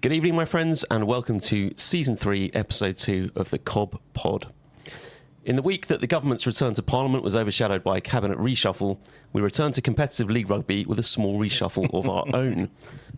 Good evening, my friends, and welcome to Season 3, Episode 2 of the Cob Pod. In the week that the government's return to Parliament was overshadowed by a cabinet reshuffle, we returned to competitive league rugby with a small reshuffle of our own.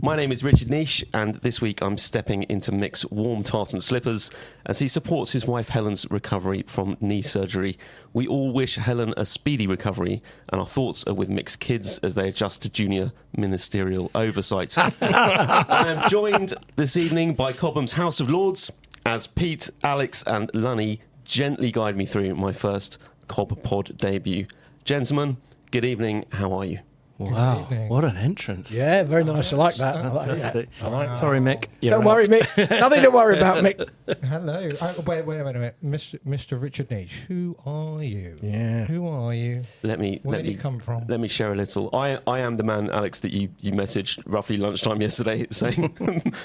My name is Richard Neish, and this week I'm stepping into Mick's warm tartan slippers as he supports his wife Helen's recovery from knee surgery. We all wish Helen a speedy recovery, and our thoughts are with Mick's kids as they adjust to junior ministerial oversight. I am joined this evening by Cobham's House of Lords as Pete, Alex and Lunny gently guide me through my first Cob Pod debut. Gentlemen, good evening. How are you? Wow, what an entrance. Yeah, very nice. I like that. Fantastic. Wow. Sorry, Mick. Don't worry, Mick. Nothing to worry about, Mick. Hello. Wait a minute. Mr. Richard Neish, who are you? Yeah. Who are you? Where did you come from? Let me share a little. I am the man, Alex, that you messaged roughly lunchtime yesterday saying,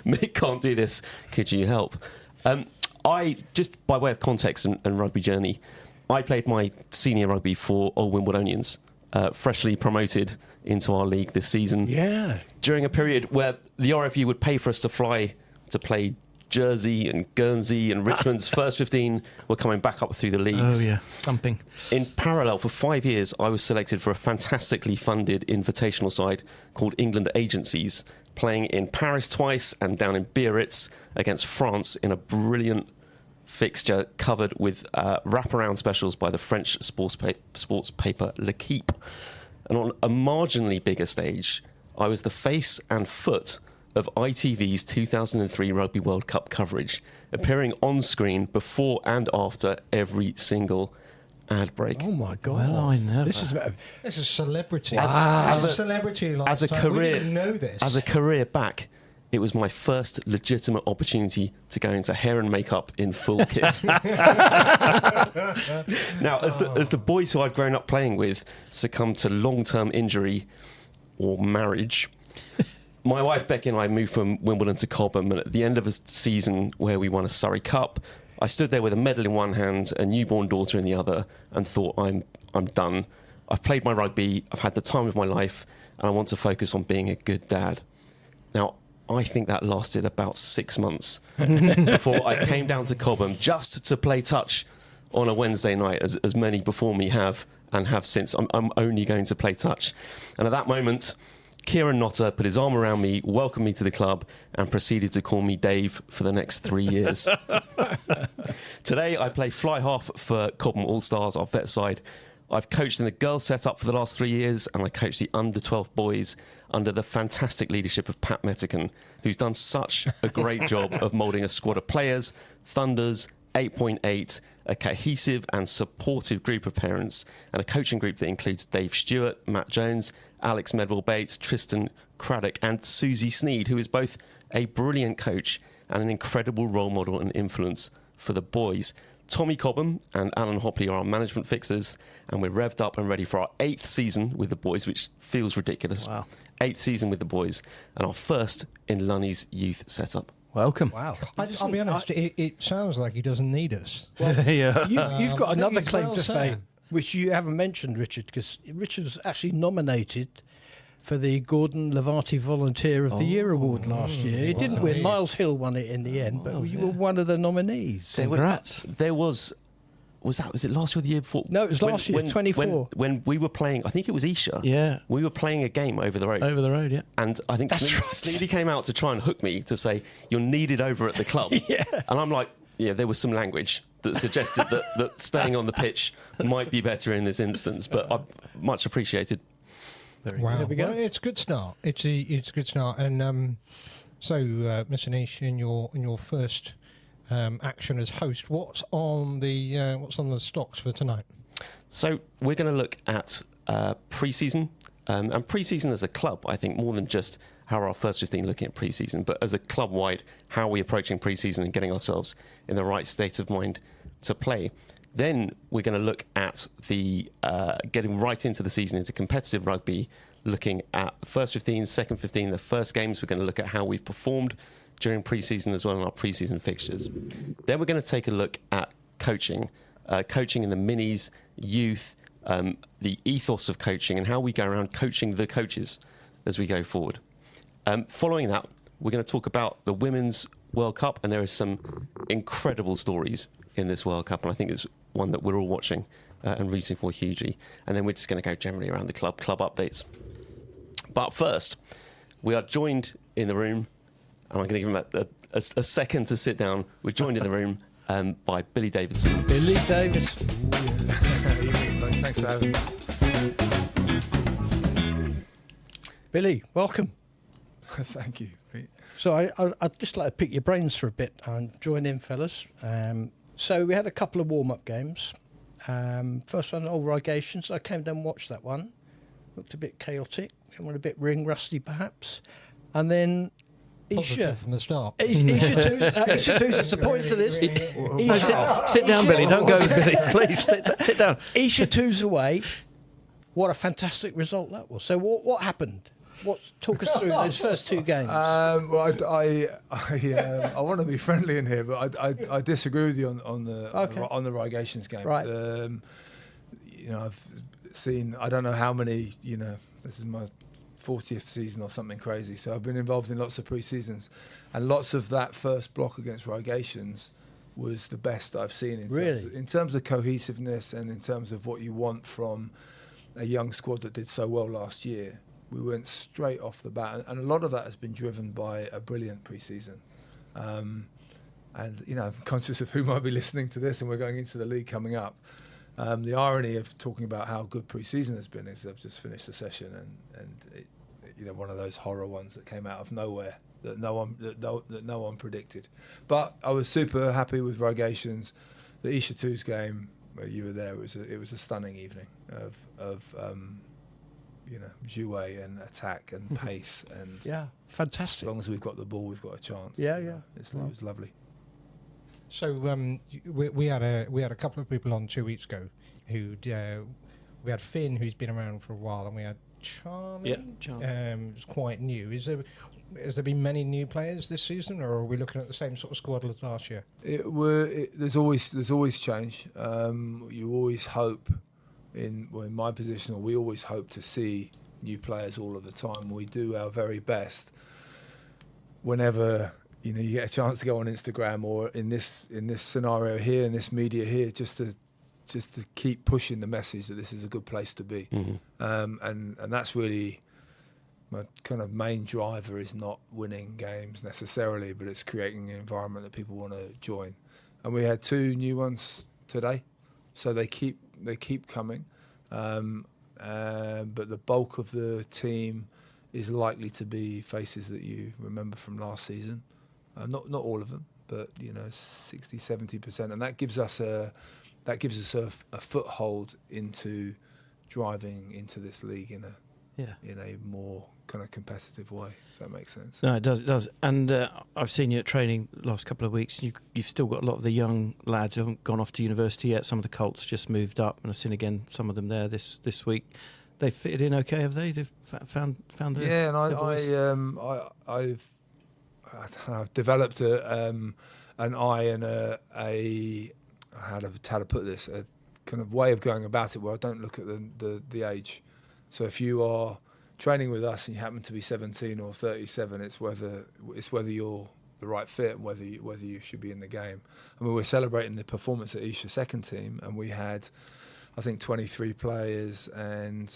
Mick can't do this. Could you help? I, just by way of context and rugby journey, I played my senior rugby for Old Wimbledonians, freshly promoted into our league this season. Yeah. During a period where the RFU would pay for us to fly to play Jersey and Guernsey, and Richmond's first 15 were coming back up through the leagues. Oh, yeah. Thumping. In parallel, for 5 years, I was selected for a fantastically funded invitational side called England Agencies, playing in Paris twice and down in Biarritz against France in a brilliant fixture covered with wraparound specials by the French sports paper L'Equipe. And on a marginally bigger stage, I was the face and foot of ITV's 2003 Rugby World Cup coverage, appearing on screen before and after every single ad break. Oh my God! Well, I never. This is celebrity. Wow. As a celebrity, as a career, we didn't know this. As a career back, it was my first legitimate opportunity to go into hair and makeup in full kit. Now, as the boys who I'd grown up playing with succumbed to long-term injury or marriage, my wife Becky and I moved from Wimbledon to Cobham, and at the end of a season where we won a Surrey Cup, I stood there with a medal in one hand, a newborn daughter in the other, and thought, I'm done. I've played my rugby, I've had the time of my life, and I want to focus on being a good dad. Now, I think that lasted about 6 months before I came down to Cobham just to play touch on a Wednesday night, as many before me have and have since. I'm only going to play touch. And at that moment, Kieran Notter put his arm around me, welcomed me to the club, and proceeded to call me Dave for the next 3 years. Today, I play fly half for Cobham All-Stars, our vet side. I've coached in the girls setup for the last 3 years, and I coach the under-12 boys under the fantastic leadership of Pat Metican, who's done such a great job of moulding a squad of players, Thunders, 8.8, a cohesive and supportive group of parents, and a coaching group that includes Dave Stewart, Matt Jones, Alex Medwell-Bates, Tristan Craddock, and Susie Sneed, who is both a brilliant coach and an incredible role model and influence for the boys. Tommy Cobham and Alan Hopley are our management fixers, and we're revved up and ready for our 8th season with the boys, which feels ridiculous. Wow. 8th season with the boys, and our first in Lunny's youth setup. Welcome. Wow. I'll be honest, it sounds like he doesn't need us. Yeah. You've got I think another it's claim well to said. fame, which you haven't mentioned, Richard, because Richard was actually nominated for the Gordon Levati Volunteer of the Year award last year. He didn't win. Miles Hill won it in the end, but you were one of the nominees. Congrats. There was it last year or the year before? No, it was last year, 24. When we were playing, I think it was Isha. Yeah. We were playing a game over the road. Over the road, yeah. And I think Sneedy came out to try and hook me to say, you're needed over at the club. Yeah. And I'm like, yeah, there was some language that suggested that staying on the pitch might be better in this instance, but I much appreciated. Wow. There we go. Well, it's a good start. It's a good start. And so, Mr. Neish, in your first action as host, what's on the stocks for tonight? So we're going to look at pre-season, and pre-season as a club, I think, more than just how are our first 15 looking at pre-season, but as a club-wide, how are we approaching pre-season and getting ourselves in the right state of mind to play. Then we're going to look at the getting right into the season, into competitive rugby, looking at the first 15, second 15, the first games. We're going to look at how we've performed during pre-season as well in our pre-season fixtures. Then we're going to take a look at coaching in the minis, youth, the ethos of coaching and how we go around coaching the coaches as we go forward. Following that, we're going to talk about the Women's World Cup, and there are some incredible stories in this World Cup, and I think it's one that we're all watching and rooting for hugely. And then we're just going to go generally around the club updates. But first, we are joined in the room, and I'm going to give him a second to sit down. We're joined in the room by Billy Davison. Billy Davison. Thanks for having me. Billy, welcome. Thank you, Pete. So I'd just like to pick your brains for a bit and join in, fellas. So we had a couple of warm-up games. First one, Old Regations. I came down and watched that one. Looked a bit chaotic. Went a bit ring-rusty, perhaps. And then Isha. Positive from the start. Isha Twos is the point to this. Sit down, Billy. Don't go, Billy. Please, sit down. Isha Twos away. What a fantastic result that was. So what happened? Talk us through those first two games. Well, I want to be friendly in here, but I disagree with you on the Regations game. Right. I've seen, I don't know how many. This is my 40th season or something crazy. So I've been involved in lots of pre-seasons, and lots of that first block against Regations was the best I've seen in terms of cohesiveness and in terms of what you want from a young squad that did so well last year. We went straight off the bat, and a lot of that has been driven by a brilliant pre-season. And I'm conscious of who might be listening to this, and we're going into the league coming up. The irony of talking about how good pre-season has been is I've just finished the session, and one of those horror ones that came out of nowhere that no one predicted. But I was super happy with Regations. The Isha Twos game where you were there, it was a stunning evening of jouet and attack and pace, and fantastic. as long as we've got the ball, we've got a chance. It was lovely. So we had a couple of people on 2 weeks ago who we had Finn, who's been around for a while, and we had Charlie. Yeah, Charlie. It's quite new. Has there been many new players this season, or are we looking at the same sort of squad as last year? There's always change. You always hope. In my position, we always hope to see new players all of the time. We do our very best whenever you get a chance to go on Instagram, or in this scenario here, in this media here, just to keep pushing the message that this is a good place to be. Mm-hmm. And that's really my kind of main driver, is not winning games necessarily, but it's creating an environment that people want to join. And we had 2 new ones today, so they keep coming, but the bulk of the team is likely to be faces that you remember from last season. Not all of them, but 60-70%, and that gives us a foothold into driving into this league in a more kind of competitive way. If that makes sense. No, it does. And I've seen you at training the last couple of weeks. You've still got a lot of the young lads who haven't gone off to university yet. Some of the Colts just moved up, and I've seen again some of them there this week. They fitted in okay, have they? They've found their I've developed an eye and how to put this, a kind of way of going about it where I don't look at the age. So if you are training with us and you happen to be 17 or 37, it's whether you're the right fit and whether you should be in the game. I mean, we're celebrating the performance at Isha's second team, and we had, I think, 23 players and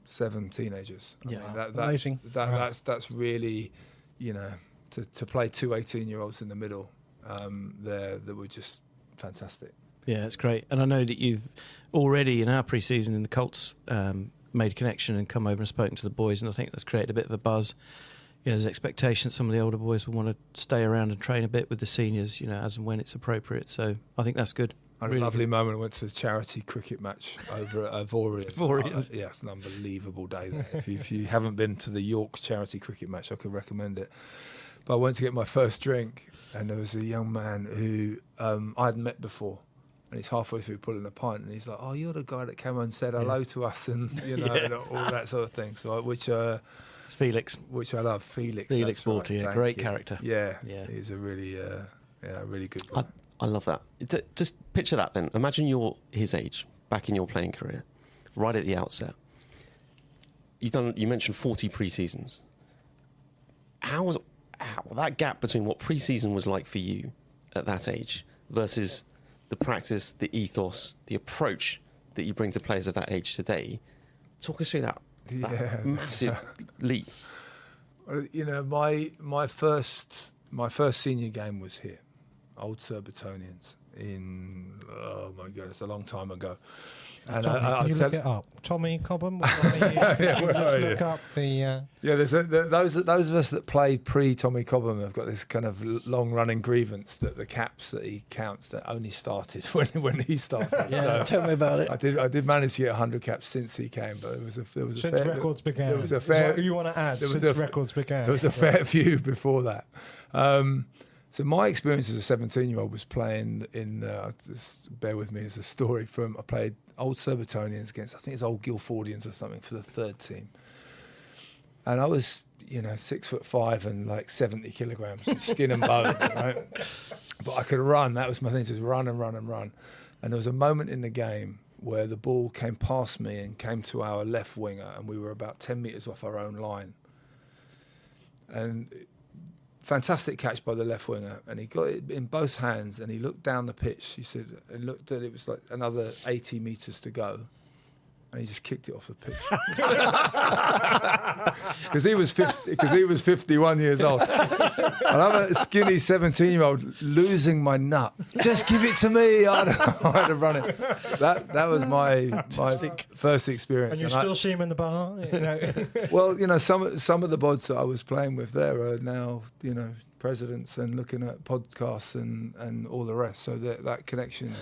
7 teenagers. I mean, amazing. That's really, to play 2 18-year-olds in the middle there that were just fantastic. Yeah, it's great. And I know that you've already, in our pre-season in the Colts, made a connection and come over and spoken to the boys, and I think that's created a bit of a buzz. There's an expectation that some of the older boys will want to stay around and train a bit with the seniors, as and when it's appropriate. So I think that's good. I had a lovely moment. I went to the charity cricket match over at Ivorian. Yeah, it's an unbelievable day there. If you haven't been to the York charity cricket match, I could recommend it. But I went to get my first drink, and there was a young man who I hadn't met before. And he's halfway through pulling a pint, and he's like, "Oh, you're the guy that came and said hello to us," and and all that sort of thing. So, it's Felix, which I love, Felix. Felix Borty, a great character. Yeah, he's a really, really good guy. I love that. Just picture that then. Imagine you're his age, back in your playing career, right at the outset. You mentioned 40 pre-seasons. How that gap between what pre-season was like for you at that age versus the practice, the ethos, the approach that you bring to players of that age today. Talk us through that massive leap. You know, my first senior game was here, Old Caterhamians in, oh my God, it's a long time ago. And Tommy, can you look it up? Tommy Cobham? Look up the... those of us that played pre-Tommy Cobham have got this kind of long-running grievance that the caps that he counts that only started when he started. Yeah, tell me about it. I did manage to get 100 caps since he came, but since records began. There was a fair. You want to add? Since records began. There was a fair few before that. So my experience as a 17-year-old was playing in. Just bear with me, as a story from. I played Old Caterhamians against, I think it's Old Guildfordians or something, for the third team, and I was 6'5" and like 70 kilograms, skin and bone, right? But I could run. That was my thing, just run and run and run. And there was a moment in the game where the ball came past me and came to our left winger, and we were about 10 metres off our own line. And fantastic catch by the left winger, and he got it in both hands, and he looked down the pitch. He said, and looked at it was like another 80 metres to go, and he just kicked it off the pitch because he was 51 years old, and I'm a skinny 17-year-old losing my nut. Just give it to me. I had to run it. That was my first experience. And you still see him in the bar. Well, some of the bods that I was playing with there are now presidents and looking at podcasts and all the rest. So that connection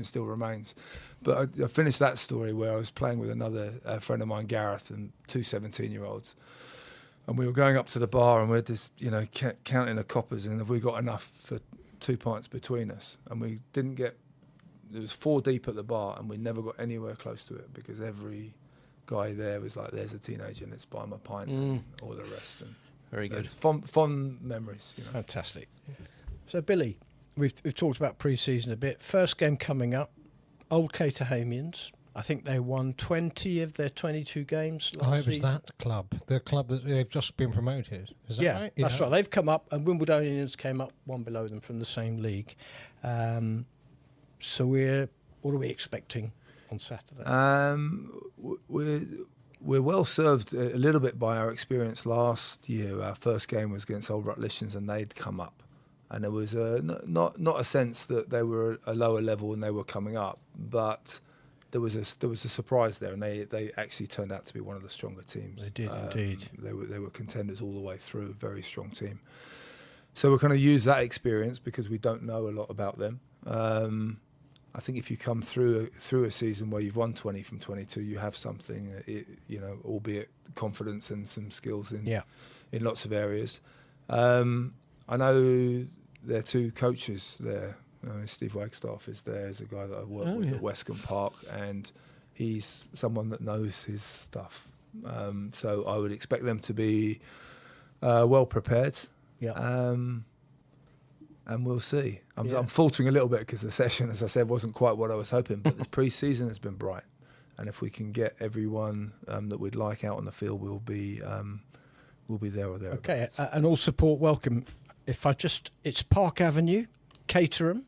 still remains. But I finished that story where I was playing with another friend of mine, Gareth, and two 17-year-olds. And we were going up to the bar, and we had this, counting the coppers, and have we got enough for 2 pints between us? And we didn't get, there was 4 deep at the bar, and we never got anywhere close to it because every guy there was like, there's a teenager, let's buy him a pint, and all the rest. And very good. Fond memories. Fantastic. So, Billy, we've talked about pre-season a bit. First game coming up, Old Caterhamians. I think they won 20 of their 22 games last it was season. that club, the club that they've just been promoted. Is that right? That's right. They've come up, and Wimbledonians came up one below them from the same league. So what are we expecting on Saturday? We're well served a little bit by our experience last year. Our first game was against Old Rutlish, and they'd come up, and there was not a sense that they were a lower level and they were coming up, but there was a surprise there, and they actually turned out to be one of the stronger teams. They did indeed. They were contenders all the way through. Very strong team. So we're going to use that experience because we don't know a lot about them. I think if you come through a season where you've won 20 from 22, you have something, albeit confidence and some skills in lots of areas. I know there are 2 coaches there. Steve Wagstaff is there, as a guy that I worked with at Westcombe Park, and he's someone that knows his stuff. So I would expect them to be well prepared. Yeah. And we'll see. I'm faltering a little bit because the session, as I said, wasn't quite what I was hoping. But the pre-season has been bright, and if we can get everyone that we'd like out on the field, we'll be there or there. Okay, and all support welcome. It's Park Avenue, Caterham.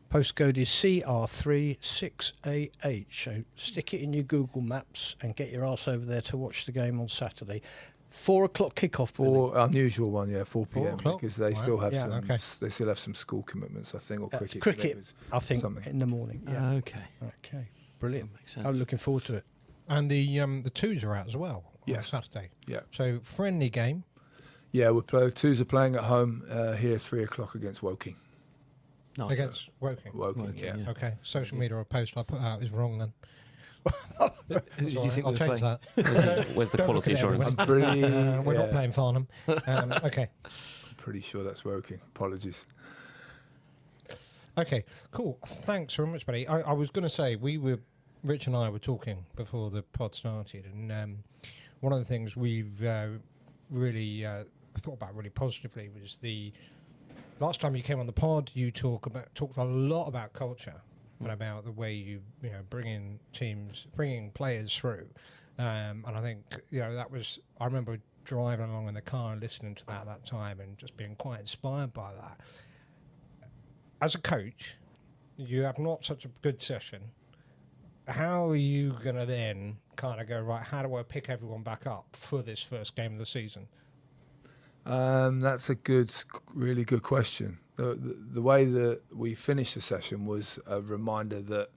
Postcode is CR36AH. So stick it in your Google Maps and get your arse over there to watch the game on Saturday. 4 o'clock kickoff. For unusual one, 4 p.m. because they still have they still have some school commitments, I think, or cricket. Cricket, I think, in the morning. Yeah. Okay, brilliant. Makes sense. I'm looking forward to it. And the twos are out as well on Saturday. Yeah. So friendly game. Yeah, twos are playing at home here 3 o'clock against Woking. Nice. Against Woking. Woking, yeah. Okay. Social media or post I put out is wrong then. Did you think I'll change that. Where's the quality assurance? I'm pretty. We're not playing Farnham. Okay. I'm pretty sure that's Woking. Apologies. Okay, cool. Thanks very much, buddy. I was going to say, Rich and I were talking before the pod started, and one of the things we've really thought about really positively was the last time you came on the pod. You talked a lot about culture and about the way you bringing players through, and I think that was. I remember driving along in the car and listening to that at that time and just being quite inspired by that. As a coach, you have not such a good session. How are you going to then kind of go, right, how do I pick everyone back up for this first game of the season? That's a really good question. The way that we finished the session was a reminder that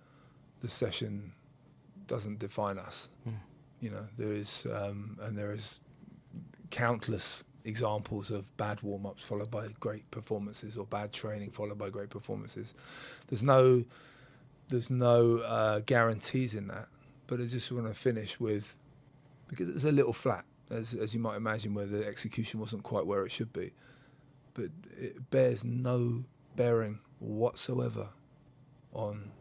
the session doesn't define us. You know, there is countless examples of bad warm-ups followed by great performances, or bad training followed by great performances. There's no guarantees in that, but I just want to finish with, because it was a little flat, as you might imagine, where the execution wasn't quite where it should be, but it bears no bearing whatsoever on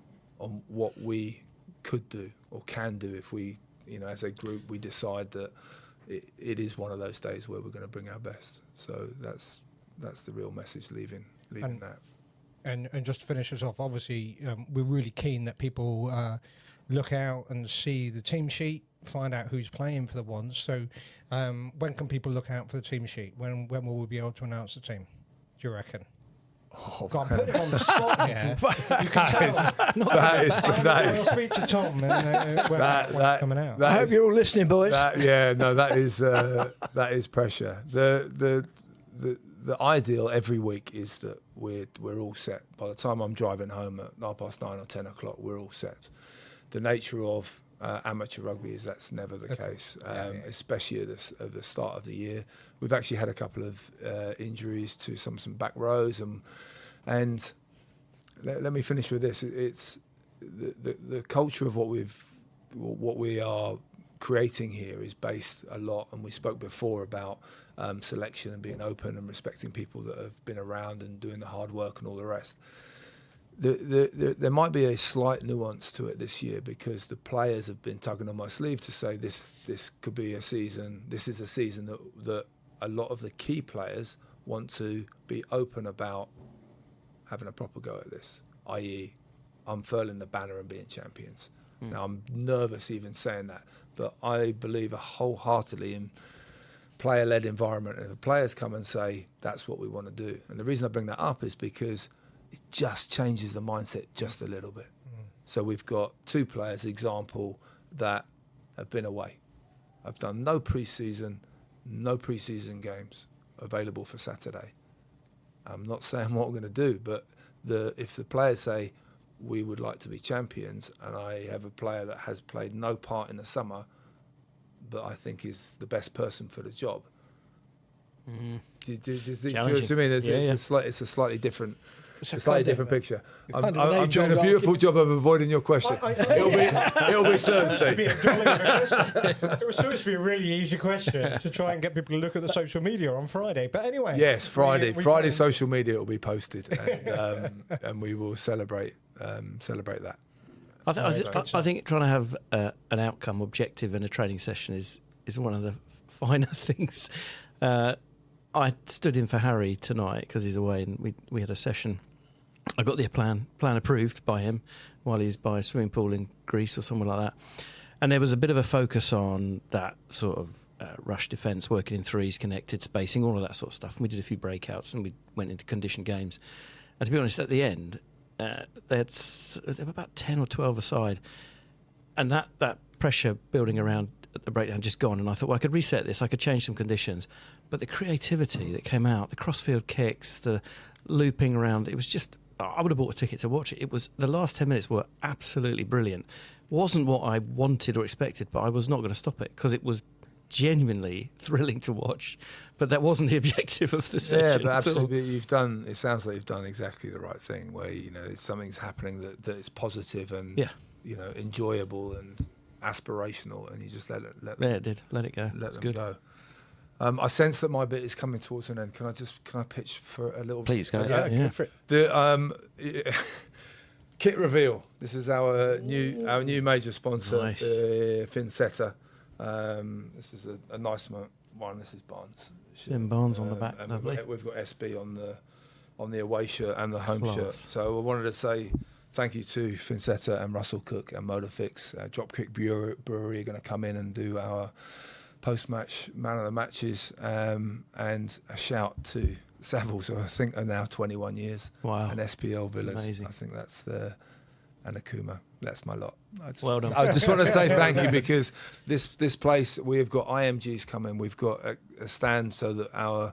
what we could do or can do if we, you know, as a group, we decide that it is one of those days where we're going to bring our best. So that's the real message, leaving that. And just to finish us off, obviously, we're really keen that people look out and see the team sheet, find out who's playing for the ones. So when can people look out for the team sheet? When will we be able to announce the team, do you reckon? Oh, God, I'm putting him on the spot here. You can tell. I'll speak to Tom and when it's coming out. I hope you're all listening, boys. That is pressure. The ideal every week is that we're all set. By the time I'm driving home at 9:30 or 10 o'clock, we're all set. The nature of amateur rugby is that's never the case, especially at the start of the year. We've actually had a couple of injuries to some back rows, and let me finish with this. It's the culture of what we are creating here is based a lot, and we spoke before about selection and being open and respecting people that have been around and doing the hard work and all the rest. There might be a slight nuance to it this year, because the players have been tugging on my sleeve to say this could be a season. This is a season that a lot of the key players want to be open about having a proper go at this, i.e. unfurling the banner and being champions. Now, I'm nervous even saying that, but I believe wholeheartedly in player-led environment. And if the players come and say, that's what we want to do. And the reason I bring that up is because it just changes the mindset just a little bit. So we've got two players, example, that have been away. I've done no pre-season games available for Saturday. I'm not saying what we're going to do, but if the players say, we would like to be champions, and I have a player that has played no part in the summer, but I think is the best person for the job. Do you see what I mean? It's a slightly different... It's a slightly different picture. I'm doing a beautiful job of avoiding your question. It'll be Thursday. It was supposed to be a really easy question to try and get people to look at the social media on Friday. But anyway. Yes, Friday social media will be posted, and we will celebrate that. I think trying to have an outcome objective in a training session is one of the finer things. I stood in for Harry tonight because he's away, and we had a session. I got the plan approved by him while he's by a swimming pool in Greece or somewhere like that. And there was a bit of a focus on that sort of rush defence, working in threes, connected spacing, all of that sort of stuff. And we did a few breakouts and we went into conditioned games. And to be honest, at the end, they were about 10 or 12 aside. And that pressure building around the breakdown just gone. And I thought, well, I could reset this, I could change some conditions. But the creativity that came out, the crossfield kicks, the looping around, it was just... I would have bought a ticket to watch it. It was, the last 10 minutes were absolutely brilliant. Wasn't what I wanted or expected, but I was not going to stop it because it was genuinely thrilling to watch. But that wasn't the objective of the session. Yeah, but absolutely. It sounds like you've done exactly the right thing, where something's happening that is positive and enjoyable and aspirational, and you just let it go. Let them good. go. I sense that my bit is coming towards an end. Can I pitch for a little? Please go. Go for it. The kit reveal. This is our new major sponsor, Nice. Finsetta. This is a nice one. This is Barnes. Tim Barnes on the back, and lovely. We've got SB on the away shirt and the home Class. shirt. So I wanted to say thank you to Finsetta and Russell Cook and Motorfix. Dropkick Brewery are going to come in and do our post-match man of the matches, and a shout to Savills, who I think are now 21 years. Wow. And SPL Villas. Amazing. I think that's and Akuma. That's my lot. Well done. I just want to say thank you, because this place, we have got IMGs coming. We've got a stand so that our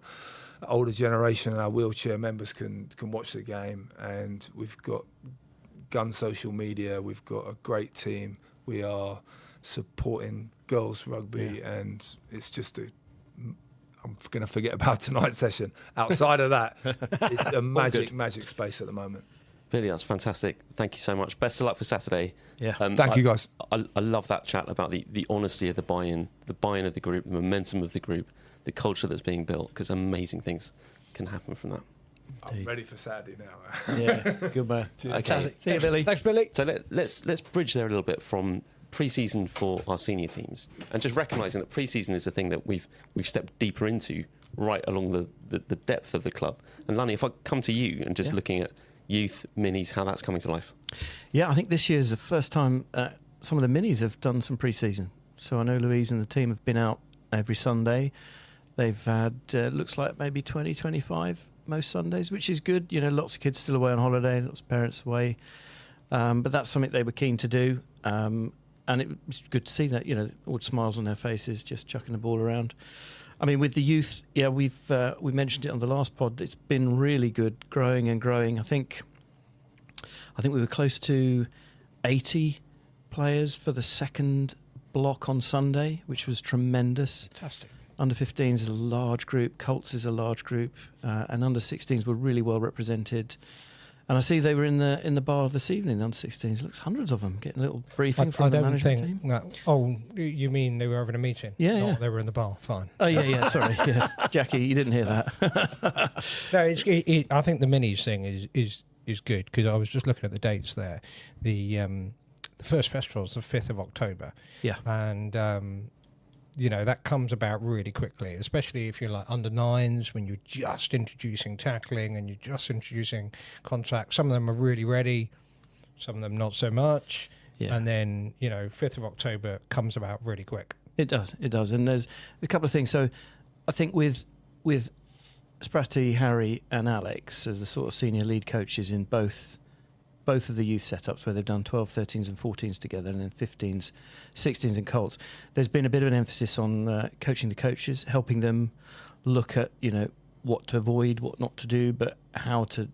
older generation and our wheelchair members can watch the game, and we've got Gun social media. We've got a great team. We are supporting girls rugby, and it's just I'm going to forget about tonight's session. Outside of that, it's a magic space at the moment. Billy, that's fantastic. Thank you so much. Best of luck for Saturday. Yeah. Thank you, guys. I love that chat about the honesty of the buy-in of the group, the momentum of the group, the culture that's being built, because amazing things can happen from that. I'm ready for Saturday now. Yeah, good man. Okay. See you, Billy. Thanks, Billy. So let's bridge there a little bit from pre-season for our senior teams, and just recognising that pre-season is a thing that we've stepped deeper into right along the depth of the club. And Lunny, if I come to you and just looking at youth, minis, how that's coming to life. Yeah, I think this year's the first time some of the minis have done some pre-season. So I know Louise and the team have been out every Sunday. They've had, looks like maybe 20, 25 most Sundays, which is good. You know, lots of kids still away on holiday, lots of parents away. But that's something they were keen to do. And it was good to see that, you know, all smiles on their faces, just chucking the ball around. I mean, with the youth, yeah, we mentioned it on the last pod. It's been really good, growing and growing. I think we were close to 80 players for the second block on Sunday, which was tremendous. Fantastic. Under 15s is a large group, Colts is a large group, and under 16s were really well represented. And I see they were in the bar this evening, under 16s. Looks hundreds of them getting a little briefing from the management team. Oh, you mean they were having a meeting? Yeah. They were in the bar. Fine. Oh yeah. Sorry, yeah. Jackie, you didn't hear that. No, I think the minis thing is good, because I was just looking at the dates there. The first festival is the 5th of October. Yeah. And you know, that comes about really quickly, especially if you're like under 9s, when you're just introducing tackling and you're just introducing contact. Some of them are really ready, some of them not so much. Yeah. And then, you know, 5th of October comes about really quick. It does. And there's a couple of things. So I think with Spratty, Harry and Alex as the sort of senior lead coaches in both of the youth setups, where they've done 12, 13s and 14s together, and then 15s, 16s and Colts, there's been a bit of an emphasis on coaching the coaches, helping them look at, you know, what to avoid, what not to do, but how to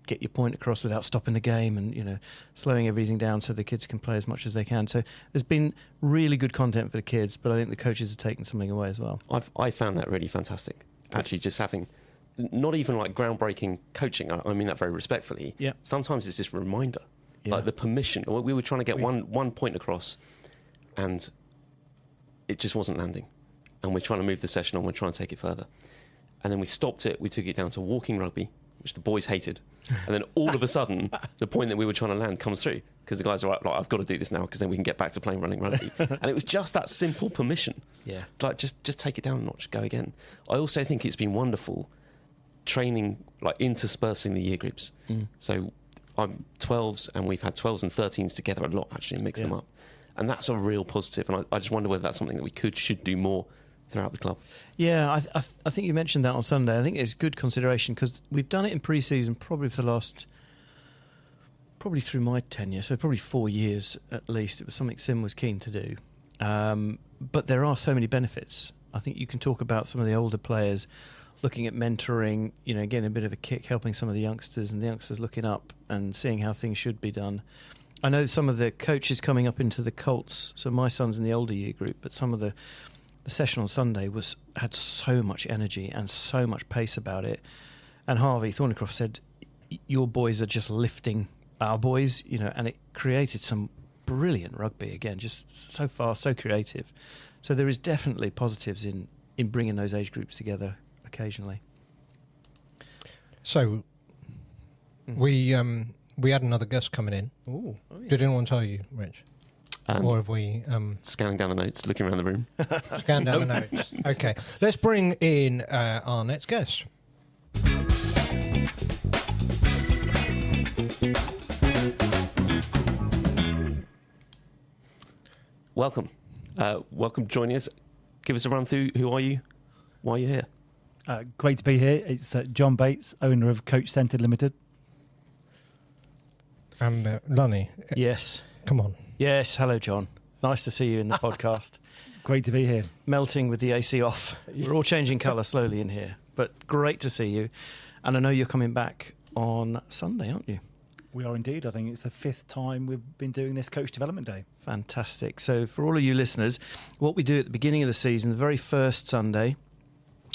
get your point across without stopping the game, and, you know, slowing everything down so the kids can play as much as they can. So there's been really good content for the kids, but I think the coaches have taken something away as well. I found that really fantastic. Actually, just having not even like groundbreaking coaching, I mean that very respectfully. Yeah. Sometimes it's just a reminder, Yeah. like the permission. We were trying to get one point across, and it just wasn't landing. And we're trying to move the session on. We're trying to take it further, and then we stopped it. We took it down to walking rugby, which the boys hated, and then all of a sudden, the point that we were trying to land comes through, because the guys are like, I've got to do this now, because then we can get back to playing running rugby. And it was just that simple permission. Yeah. Like just take it down a notch, go again. I also think it's been wonderful training, like interspersing the year groups. So I'm 12s, and we've had 12s and 13s together a lot, actually, and mix them up. And that's a real positive. And I just wonder whether that's something that we should do more throughout the club. Yeah, I think you mentioned that on Sunday. I think it's good consideration, because we've done it in pre-season probably for the last, probably through my tenure, so probably 4 years at least. It was something Sim was keen to do. But there are so many benefits. I think you can talk about some of the older players looking at mentoring, you know, getting a bit of a kick, helping some of the youngsters, and the youngsters looking up and seeing how things should be done. I know some of the coaches coming up into the Colts, so my son's in the older year group, but some of the session on Sunday had so much energy and so much pace about it. And Harvey Thornycroft said, your boys are just lifting our boys, you know, and it created some brilliant rugby again, just so fast, so creative. So there is definitely positives in bringing those age groups together occasionally. So we had another guest coming in. Ooh. Oh, yeah. Did anyone tell you, Rich? Or have we... Scanning down the notes, looking around the room. Scan down the notes. Okay. Let's bring in our next guest. Welcome. Welcome joining us. give us a run through. Who are you? Why are you here? Great to be here. It's John Bates, owner of Coach Centre Limited. And Lonnie. Yes. Come on. Yes. Hello, John. Nice to see you in the podcast. Great to be here. Melting with the AC off. We're all changing colour slowly in here, but great to see you. And I know you're coming back on Sunday, aren't you? We are indeed. I think it's the 5th time we've been doing this Coach Development Day. Fantastic. So for all of you listeners, what we do at the beginning of the season, the very first Sunday,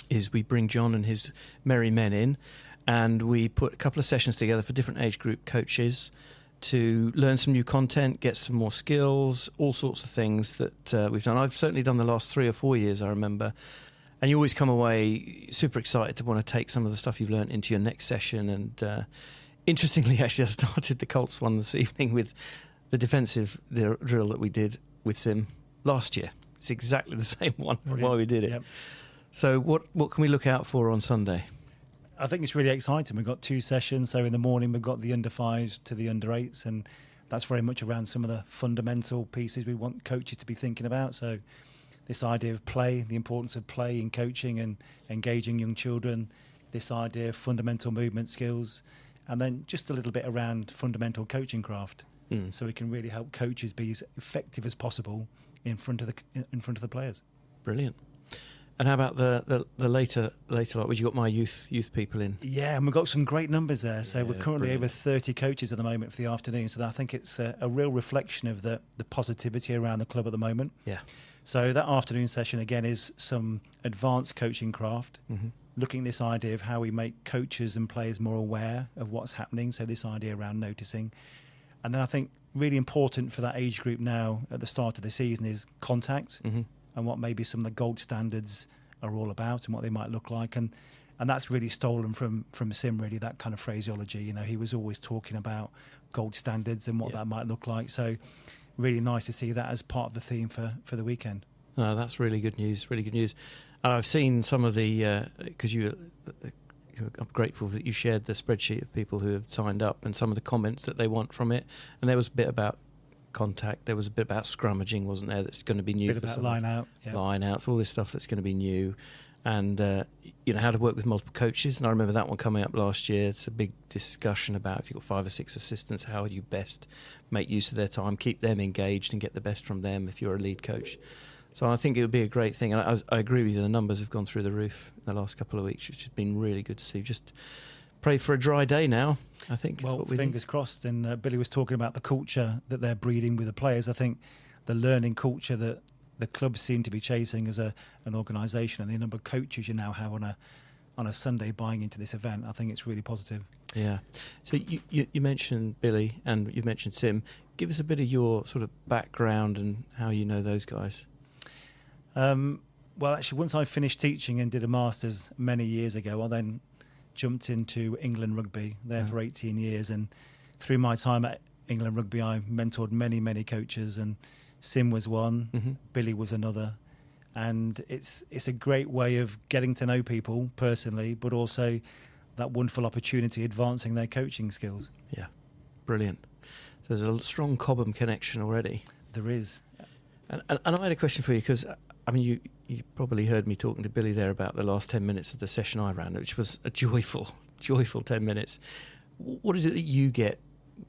is we bring John and his merry men in, and we put a couple of sessions together for different age group coaches to learn some new content, get some more skills, all sorts of things that we've done. I've certainly done the last 3 or 4 years, I remember. And you always come away super excited to want to take some of the stuff you've learned into your next session. And interestingly, actually, I started the Colts one this evening with the defensive drill that we did with Sim last year. It's exactly the same one while we did it. Yep. So what can we look out for on Sunday? I think it's really exciting. We've got 2 sessions. So in the morning, we've got the under 5s to the under 8s. And that's very much around some of the fundamental pieces we want coaches to be thinking about. So this idea of play, the importance of play in coaching and engaging young children, this idea of fundamental movement skills, and then just a little bit around fundamental coaching craft. So we can really help coaches be as effective as possible in front of the players. Brilliant. And how about the later lot? Where you got my youth people in? Yeah, and we've got some great numbers there. So we're currently brilliant. over 30 coaches at the moment for the afternoon. So I think it's a real reflection of the positivity around the club at the moment. Yeah. So that afternoon session again is some advanced coaching craft, looking at this idea of how we make coaches and players more aware of what's happening. So this idea around noticing. And then I think really important for that age group now at the start of the season is contact. And what maybe some of the gold standards are all about and what they might look like. And that's really stolen from Sim, really, that kind of phraseology. You know, he was always talking about gold standards and what that might look like. So really nice to see that as part of the theme for the weekend. No, that's really good news, And I've seen some of the, because I'm grateful that you shared the spreadsheet of people who have signed up and some of the comments that they want from it. And there was a bit about contact, there was a bit about scrummaging, wasn't there, that's going to be new. A bit about line out. Yeah. Line outs, all this stuff that's going to be new. And, how to work with multiple coaches. And I remember that one coming up last year. It's a big discussion about if you've got 5 or 6 assistants, how do you best make use of their time, keep them engaged and get the best from them if you're a lead coach. So I think it would be a great thing. And I agree with you, the numbers have gone through the roof in the last couple of weeks, which has been really good to see. Just pray for a dry day now, I think. Well, is what we fingers crossed. And Billy was talking about the culture that they're breeding with the players. I think the learning culture that the clubs seem to be chasing as an organisation, and the number of coaches you now have on a Sunday buying into this event, I think it's really positive. Yeah. So you mentioned Billy and you've mentioned Sim. Give us a bit of your sort of background and how you know those guys. Well, actually, once I finished teaching and did a master's many years ago, I then jumped into England Rugby there for 18 years. And through my time at England Rugby, I mentored many, many coaches, and Sim was one, Billy was another. And it's a great way of getting to know people personally, but also that wonderful opportunity advancing their coaching skills. Yeah, brilliant. So there's a strong Cobham connection already. There is. And I had a question for you, because I mean, you probably heard me talking to Billy there about the last 10 minutes of the session I ran, which was a joyful 10 minutes. What is it that you get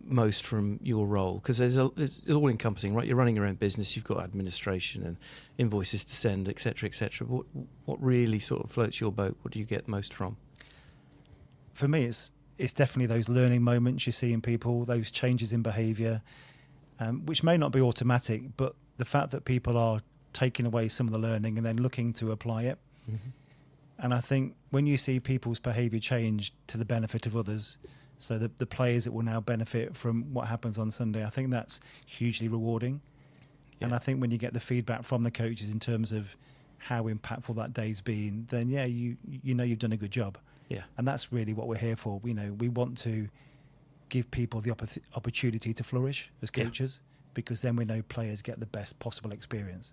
most from your role? Because it's all encompassing, right? You're running your own business, you've got administration and invoices to send, etc., etc. What really sort of floats your boat? What do you get most from? For me, it's definitely those learning moments you see in people, those changes in behaviour, which may not be automatic, but the fact that people are taking away some of the learning and then looking to apply it. And I think when you see people's behaviour change to the benefit of others, so the players that will now benefit from what happens on Sunday, I think that's hugely rewarding. Yeah. And I think when you get the feedback from the coaches in terms of how impactful that day's been, then you know you've done a good job. Yeah. And that's really what we're here for. We want to give people the opportunity to flourish as coaches, because then we know players get the best possible experience.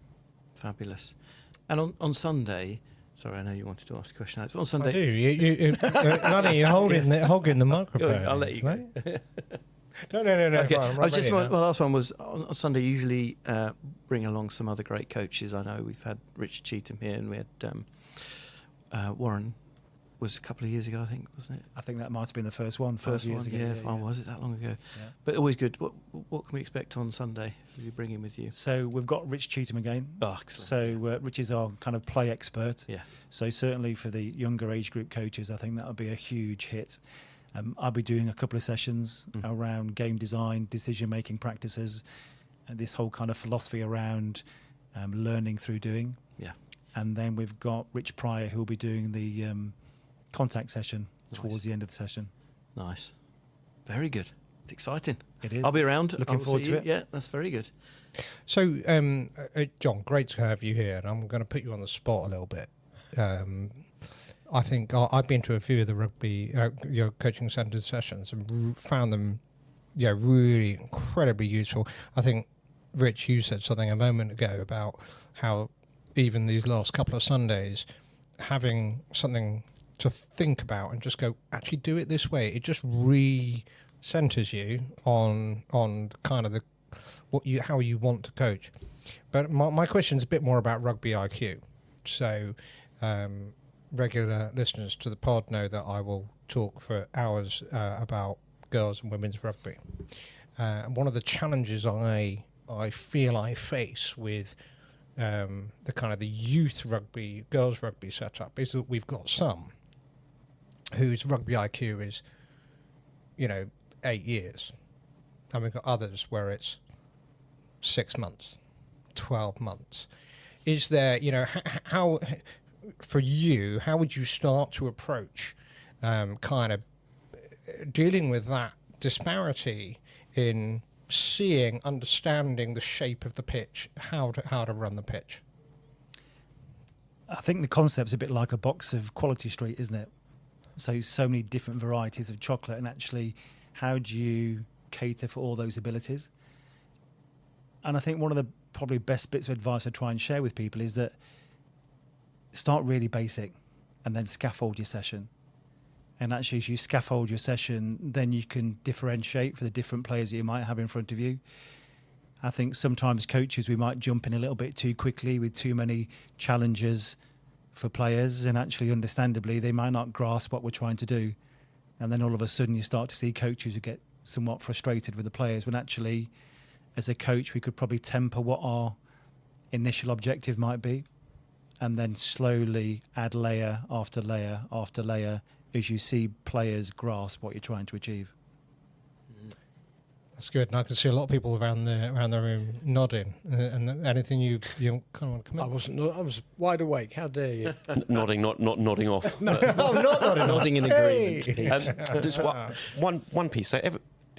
Fabulous. And on Sunday, sorry, I know you wanted to ask a question, Alex, but on Sunday... I do. Lonnie, you're holding the microphone. I'll let you go. No. Okay. Fine, I was just ready my now. last one was on Sunday. Usually bring along some other great coaches. I know we've had Richard Cheetham here, and we had Warren. Was a couple of years ago, I think, wasn't it? I think that might have been the first one. First 5 years one, ago. yeah. Was it that long ago? Yeah. But always good. What can we expect on Sunday? Who you bring in with you? So we've got Rich Cheetham again. Oh, excellent. So Rich is our kind of play expert. Yeah. So certainly for the younger age group coaches, I think that would be a huge hit. I'll be doing a couple of sessions around game design, decision-making practices, and this whole kind of philosophy around learning through doing. Yeah. And then we've got Rich Pryor, who will be doing the contact session towards the end of the session. Nice. Very good. It's exciting. It is. I'll be around. Looking I'll forward see to you. it. Yeah, that's very good. So, John, great to have you here, and I'm going to put you on the spot a little bit. I think I've been to a few of the rugby your coaching centre sessions and found them, really incredibly useful. I think, Rich, you said something a moment ago about how even these last couple of Sundays, having something to think about and just go, actually do it this way. It just re-centres you on kind of how you want to coach. But my question is a bit more about rugby IQ. So regular listeners to the pod know that I will talk for hours about girls and women's rugby. And one of the challenges I feel I face with the kind of the youth rugby, girls rugby setup is that we've got some whose rugby IQ is, 8 years. And we've got others where it's 6 months, 12 months. Is there, how, for you, how would you start to approach kind of dealing with that disparity in seeing, understanding the shape of the pitch, how to run the pitch? I think the concept's a bit like a box of Quality Street, isn't it? So many different varieties of chocolate, and actually, how do you cater for all those abilities? And I think one of the probably best bits of advice I try and share with people is that start really basic and then scaffold your session. And actually, as you scaffold your session, then you can differentiate for the different players that you might have in front of you. I think sometimes coaches, we might jump in a little bit too quickly with too many challenges for players, and actually, understandably, they might not grasp what we're trying to do. And then all of a sudden you start to see coaches who get somewhat frustrated with the players, when actually, as a coach, we could probably temper what our initial objective might be, and then slowly add layer after layer after layer as you see players grasp what you're trying to achieve. That's good, and I can see a lot of people around the room nodding. And anything you kind of want to comment? I was wide awake. How dare you? Nodding, not nodding off. No, not nodding. Nodding in agreement. Just one piece. So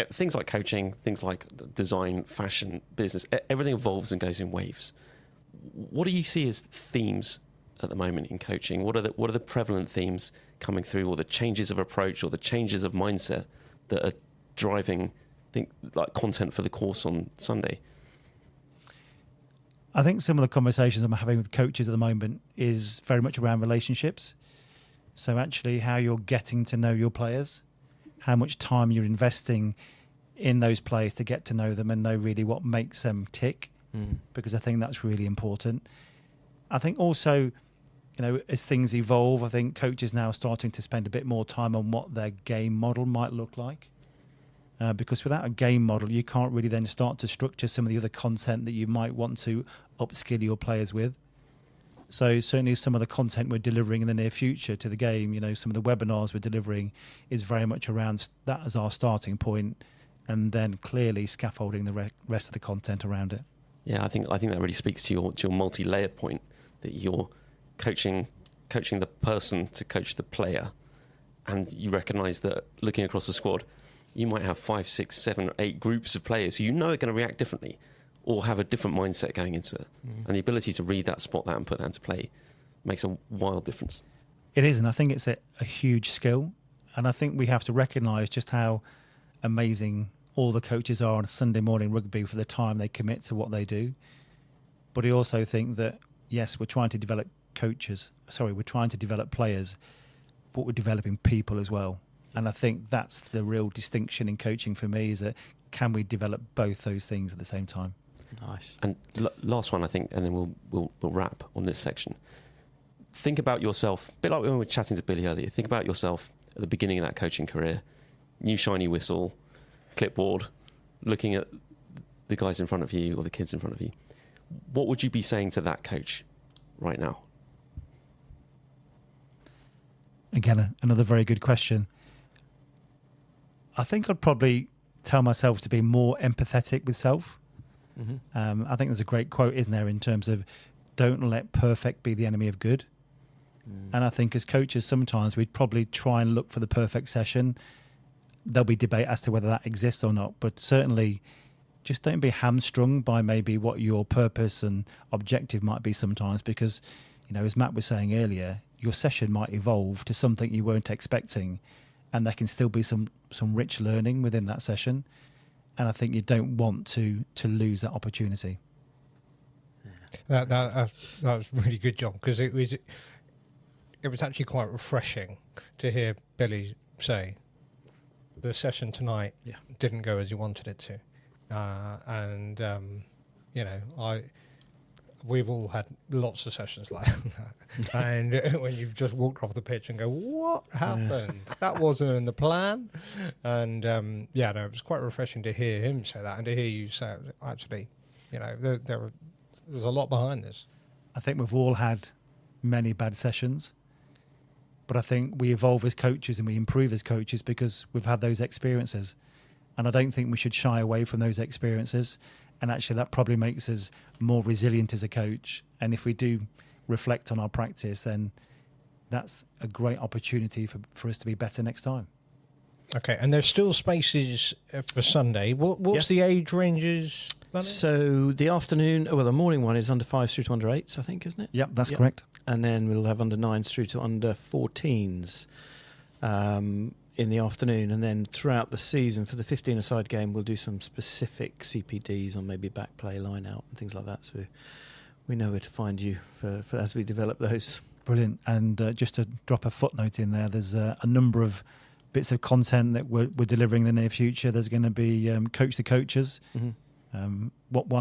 things like coaching, things like design, fashion, business, everything evolves and goes in waves. What do you see as themes at the moment in coaching? What are the prevalent themes coming through, or the changes of approach, or the changes of mindset that are driving like content for the course on Sunday? I think some of the conversations I'm having with coaches at the moment is very much around relationships. So actually how you're getting to know your players, how much time you're investing in those players to get to know them and know really what makes them tick, because I think that's really important. I think also, as things evolve, I think coaches now are starting to spend a bit more time on what their game model might look like. Because without a game model, you can't really then start to structure some of the other content that you might want to upskill your players with. So certainly some of the content we're delivering in the near future to the game, some of the webinars we're delivering is very much around that as our starting point, and then clearly scaffolding the rest of the content around it. Yeah, I think that really speaks to your multi-layered point, that you're coaching the person to coach the player, and you recognise that looking across the squad, you might have 5, 6, 7, 8 groups of players who are going to react differently or have a different mindset going into it. And the ability to read that, spot that and put that into play makes a wild difference. It is, and I think it's a huge skill. And I think we have to recognise just how amazing all the coaches are on a Sunday morning rugby for the time they commit to what they do. But I also think that, yes, we're trying to develop players, but we're developing people as well. And I think that's the real distinction in coaching for me, is that can we develop both those things at the same time? Nice. And last one, I think, and then we'll wrap on this section. Think about yourself, a bit like when we were chatting to Billy earlier. Think about yourself at the beginning of that coaching career. New shiny whistle, clipboard, looking at the guys in front of you or the kids in front of you. What would you be saying to that coach right now? Again, another very good question. I think I'd probably tell myself to be more empathetic with self. Mm-hmm. I think there's a great quote, isn't there, in terms of don't let perfect be the enemy of good. And I think as coaches, sometimes we'd probably try and look for the perfect session. There'll be debate as to whether that exists or not, but certainly just don't be hamstrung by maybe what your purpose and objective might be sometimes, because, you know, as Matt was saying earlier, your session might evolve to something you weren't expecting, and there can still be some rich learning within that session. And I think you don't want to lose that opportunity. That was really good, John, because it was actually quite refreshing to hear Billy say the session tonight didn't go as you wanted it to, and you know, we've all had lots of sessions like that, and when you've just walked off the pitch and go, what happened? That wasn't in the plan. And yeah, no, it was quite refreshing to hear him say that, and to hear you say it. Actually, you know, there's a lot behind this. I think we've all had many bad sessions, but I think we evolve as coaches and we improve as coaches because we've had those experiences. And I don't think we should shy away from those experiences. And actually that probably makes us more resilient as a coach. And if we do reflect on our practice, then that's a great opportunity for us to be better next time. Okay, and there's still spaces for Sunday. What's the age ranges? So the the morning one is under 5s through to under 8s, I think, isn't it? Yep, that's correct. And then we'll have under 9s through to under 14s in the afternoon. And then throughout the season, for the 15-a-side game, we'll do some specific CPDs on maybe back play, line out, and things like that. So we know where to find you for as we develop those. Brilliant. And just to drop a footnote in there, there's a number of bits of content that we're delivering in the near future. There's going to be Coach the Coaches, one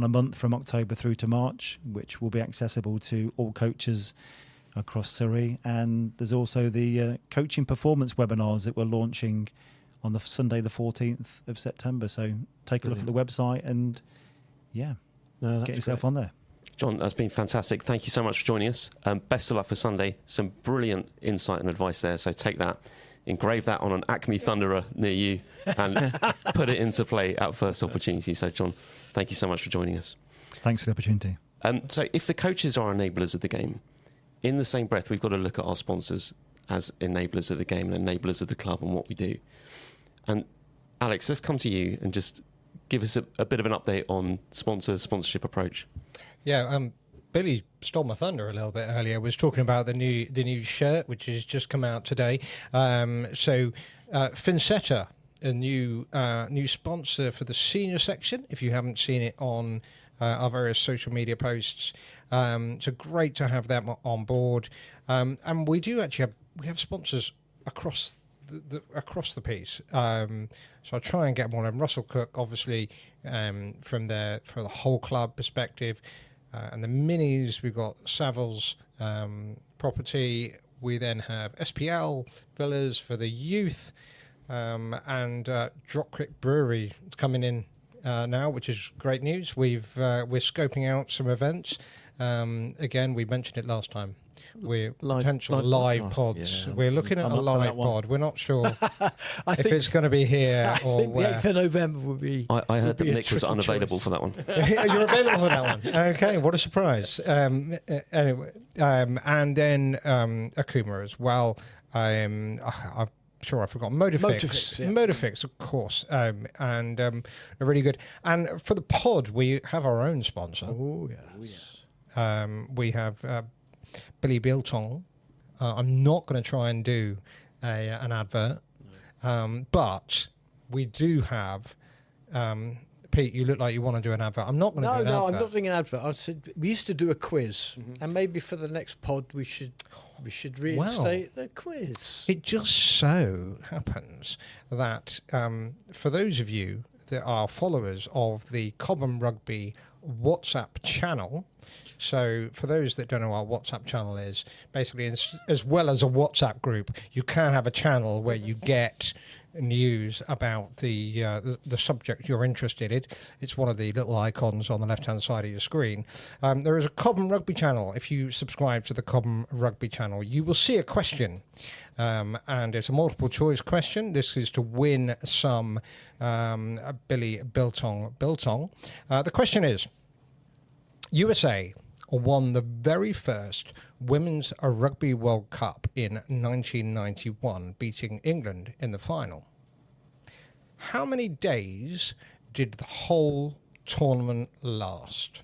a month from October through to March, which will be accessible to all coaches across Surrey. And there's also the coaching performance webinars that we're launching on the Sunday the 14th of September. So take a look at the website and get yourself on there. John, that's been fantastic. Thank you so much for joining us. Best of luck for Sunday. Some brilliant insight and advice there. So take that, engrave that on an Acme Thunderer near you, and put it into play at first opportunity. So, John, thank you so much for joining us. Thanks for the opportunity. So if the coaches are enablers of the game, in the same breath, we've got to look at our sponsors as enablers of the game and enablers of the club and what we do. And Alex, let's come to you and just give us a bit of an update on sponsorship approach. Yeah, Billy stole my thunder a little bit earlier. Was talking about the new shirt, which has just come out today. So Finsetta, a new sponsor for the senior section. If you haven't seen it on our various social media posts, so great to have them on board. And we do actually have sponsors across the piece. So I try and get one. And Russell Cook, obviously, for the whole club perspective. And the minis, we've got Savills property. We then have SPL Villas for the youth, and Drop Creek Brewery coming in now, which is great news. We're scoping out some events. Again, we mentioned it last time. We're potential live pods. Yeah. We're looking at a live pod. We're not sure if it's going to be here or where. The 8th of November would be. I heard that Mick was unavailable for that one. You're available for that one. Okay, what a surprise. Anyway, and then Akuma as well. I'm sure I forgot Motorfix, of course, and they're really good. And for the pod, we have our own sponsor. Oh yeah. We have Billy Biltong. I'm not going to try and do an advert, but we do have. Pete, you look like you want to do an advert. I'm not going to do an advert. No, I'm not doing an advert. I said we used to do a quiz, and maybe for the next pod we should we should reinstate the quiz. It just so happens that for those of you that are followers of the Cobham Rugby WhatsApp channel, so for those that don't know what WhatsApp channel is, basically as well as a WhatsApp group, you can have a channel where you get news about the subject you're interested in. It's one of the little icons on the left-hand side of your screen. There is a Cobham Rugby channel. If you subscribe to the Cobham Rugby channel, you will see a question, and it's a multiple choice question. This is to win some Billy Biltong. The question is, USA won the very first Women's Rugby World Cup in 1991, beating England in the final. How many days did the whole tournament last?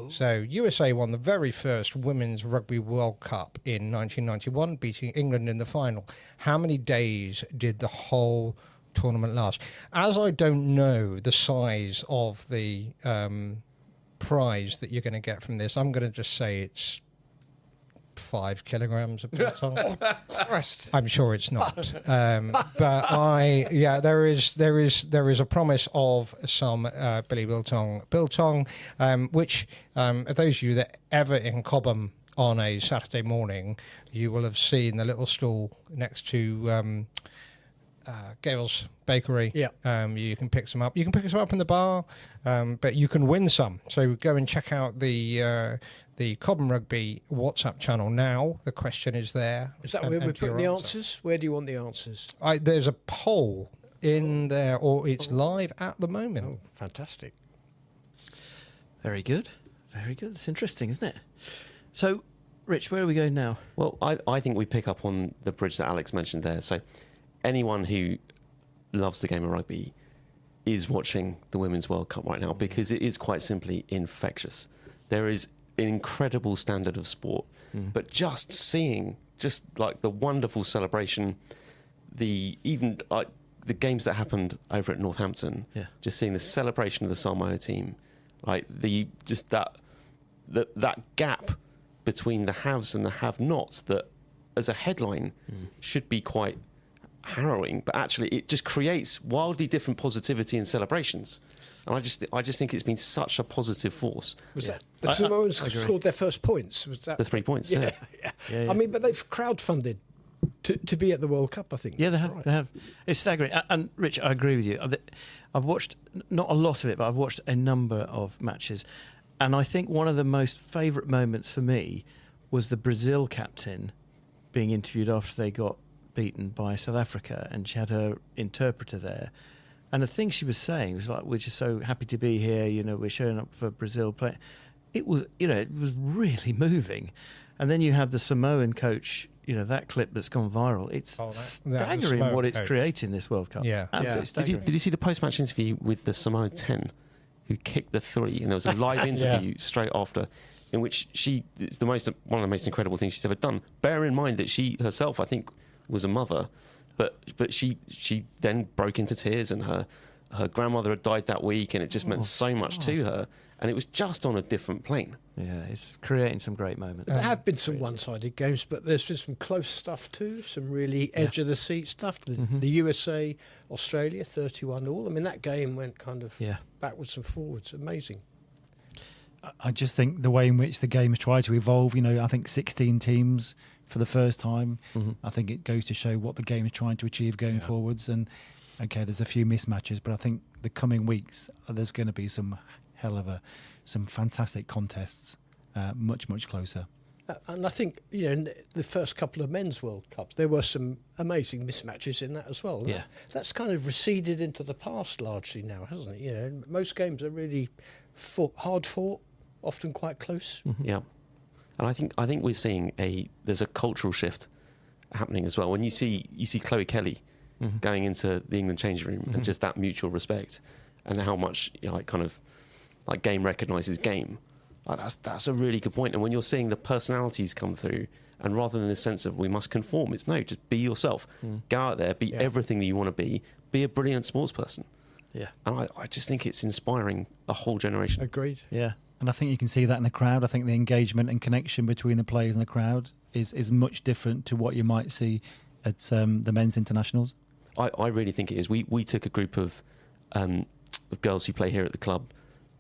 So USA won the very first Women's Rugby World Cup in 1991, beating England in the final. How many days did the whole tournament last? As I don't know the size of the prize that you're going to get from this, I'm going to just say it's 5 kilograms of biltong. I'm sure it's not, but there is a promise of some Billy biltong, which of those of you that ever in Cobham on a Saturday morning, you will have seen the little stall next to Gale's Bakery. Yeah. You can pick some up. You can pick some up in the bar, but you can win some. So go and check out the Cobham Rugby WhatsApp channel now. The question is there. Is that where we put the answers? Where do you want the answers? There's a poll in there, or it's live at the moment. Oh, fantastic. Very good. Very good. It's interesting, isn't it? So, Rich, where are we going now? Well, I think we pick up on the bridge that Alex mentioned there. So anyone who loves the game of rugby is watching the Women's World Cup right now because it is quite simply infectious. There is an incredible standard of sport, but just seeing just like the wonderful celebration, the games that happened over at Northampton, just seeing the celebration of the Samoa team, like that gap between the haves and the have-nots that as a headline should be quite harrowing, but actually it just creates wildly different positivity and celebrations. And I just think it's been such a positive force. Was that the Samoans scored their first points? Was that the 3 points? Yeah. I mean, but they've crowdfunded to be at the World Cup, I think. Yeah, they have. Right. They have. It's staggering. And Rich, I agree with you. I've watched not a lot of it, but I've watched a number of matches, and I think one of the most favourite moments for me was the Brazil captain being interviewed after they got beaten by South Africa, and she had her interpreter there. And the thing she was saying was like, "We're just so happy to be here. You know, we're showing up for Brazil." It was, it was really moving. And then you had the Samoan coach. That clip that's gone viral. It's staggering what it's creating this World Cup. Yeah, absolutely staggering. Did you see the post-match interview with the Samoan 10 who kicked the 3? And there was a live interview straight after, in which it's one of the most incredible things she's ever done. Bear in mind that she herself, I think, was a mother, but she then broke into tears, and her grandmother had died that week, and it just meant so much to her, and it was just on a different plane. Yeah, it's creating some great moments. There have been some one-sided games, but there's been some close stuff too, some really edge-of-the-seat stuff. The USA, Australia, 31-all. I mean, that game went kind of backwards and forwards. Amazing. I just think the way in which the game has tried to evolve, I think 16 teams for the first time. I think it goes to show what the game is trying to achieve going forwards. And, okay, there's a few mismatches, but I think the coming weeks, there's going to be some some fantastic contests, much closer. And I think in the first couple of men's World Cups, there were some amazing mismatches in that as well. Yeah, that's kind of receded into the past largely now, hasn't it? Most games are really hard fought, often quite close. Yeah, and I think we're seeing there's a cultural shift happening as well. When you see Chloe Kelly going into the England changing room and just that mutual respect, and how much like game recognises game. Like that's a really good point. And when you're seeing the personalities come through, and rather than the sense of we must conform, it's no, just be yourself. Go out there, be everything that you want to be a brilliant sports person. Yeah. And I just think it's inspiring a whole generation. Agreed. Yeah. And I think you can see that in the crowd. I think the engagement and connection between the players and the crowd is much different to what you might see at the men's internationals. I really think it is. We took a group of girls who play here at the club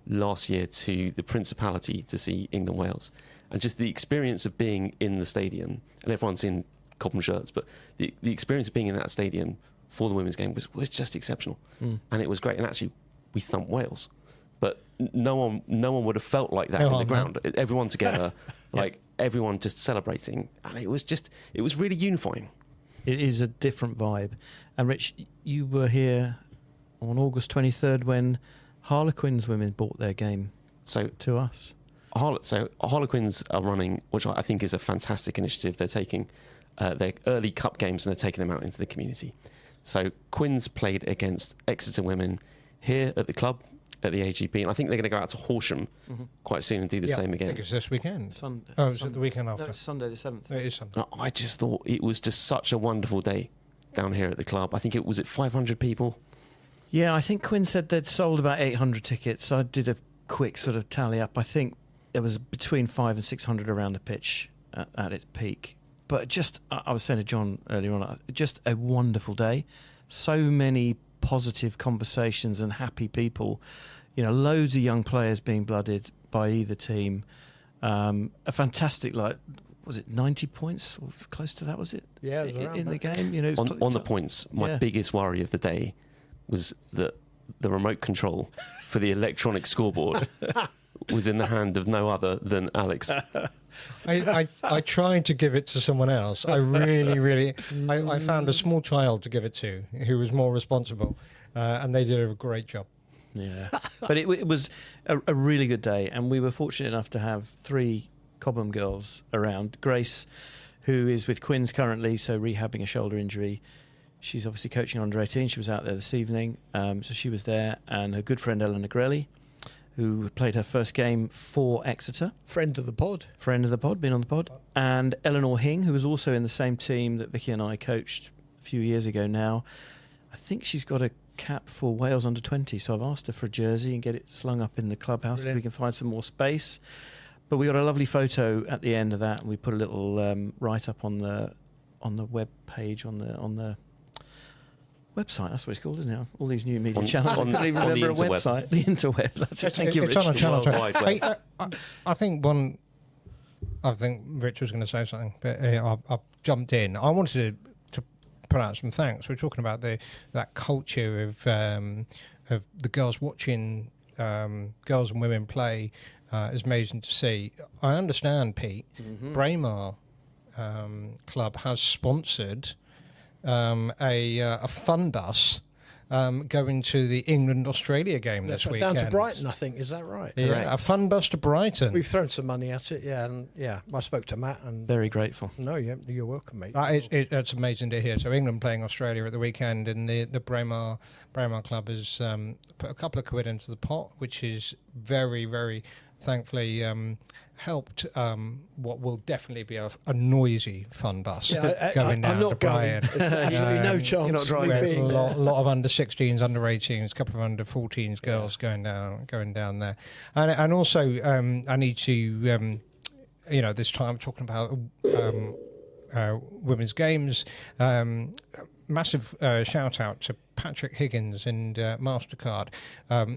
last year to the Principality to see England-Wales. And just the experience of being in the stadium, and everyone's in Cobham shirts, but the experience of being in that stadium for the women's game was just exceptional. And it was great. And actually, we thumped Wales. But no one would have felt like that on the ground. Everyone together, everyone just celebrating. And it was really unifying. It is a different vibe. And Rich, you were here on August 23rd when Harlequins women brought their game to us. Harlequins are running, which I think is a fantastic initiative. They're taking their early cup games and they're taking them out into the community. So Quins played against Exeter women here at the club, at the AGP, and I think they're going to go out to Horsham quite soon and do the same again. I think it's this weekend. Sunday. Oh, is it the weekend after? No, it's Sunday the 7th. It is Sunday. And I just thought it was just such a wonderful day down here at the club. I think it was at 500 people. Yeah, I think Quinn said they'd sold about 800 tickets. I did a quick sort of tally up. I think there was between 500 and 600 around the pitch at its peak. But just, I was saying to John earlier on, just a wonderful day. So many positive conversations and happy people. You know, loads of young players being blooded by either team. A fantastic, was it 90 points or close to that? Was it? Yeah, it was around in that. the game. You know, On the points, my biggest worry of the day was that the remote control for the electronic scoreboard was in the hand of no other than Alex. I tried to give it to someone else. I really, I found a small child to give it to who was more responsible, and they did a great job. Yeah, but it was a really good day, and we were fortunate enough to have 3 Cobham girls around. Grace, who is with Quins currently, so rehabbing a shoulder injury. She's obviously coaching under 18. She was out there this evening, so she was there, and her good friend Eleanor Grelly, who played her first game for Exeter. Friend of the pod, been on the pod. And Eleanor Hing, who was also in the same team that Vicky and I coached a few years ago now. I think she's got a cap for Wales under 20, so I've asked her for a jersey and get it slung up in the clubhouse so we can find some more space. But we got a lovely photo at the end of that, and we put a little write-up on the web page, on the website, that's what it's called, isn't it? All these new media channels. I can't even remember a website. The interweb. That's it. Thank you, Rich. It's on a channel. I think Rich was going to say something, but I've jumped in. I wanted to put out some thanks. We're talking about that culture of the girls watching girls and women play is amazing to see. I understand, Pete. Braemar Club has sponsored a fun bus going to the England-Australia game this weekend. Down to Brighton, I think. Is that right? Yeah, correct. A fun bus to Brighton. We've thrown some money at it, and I spoke to Matt. And very grateful. No, you're welcome, mate. It's amazing to hear. So England playing Australia at the weekend, and the Braemar Club has put a couple of quid into the pot, which is very, very thankfully helped what will definitely be a noisy fun bus going down to Brighton. No chance. You're not driving. A lot of under 16s, under 18s, a couple of under 14s girls going down there, and also I need to this time talking about women's games. Massive shout out to Patrick Higgins and MasterCard,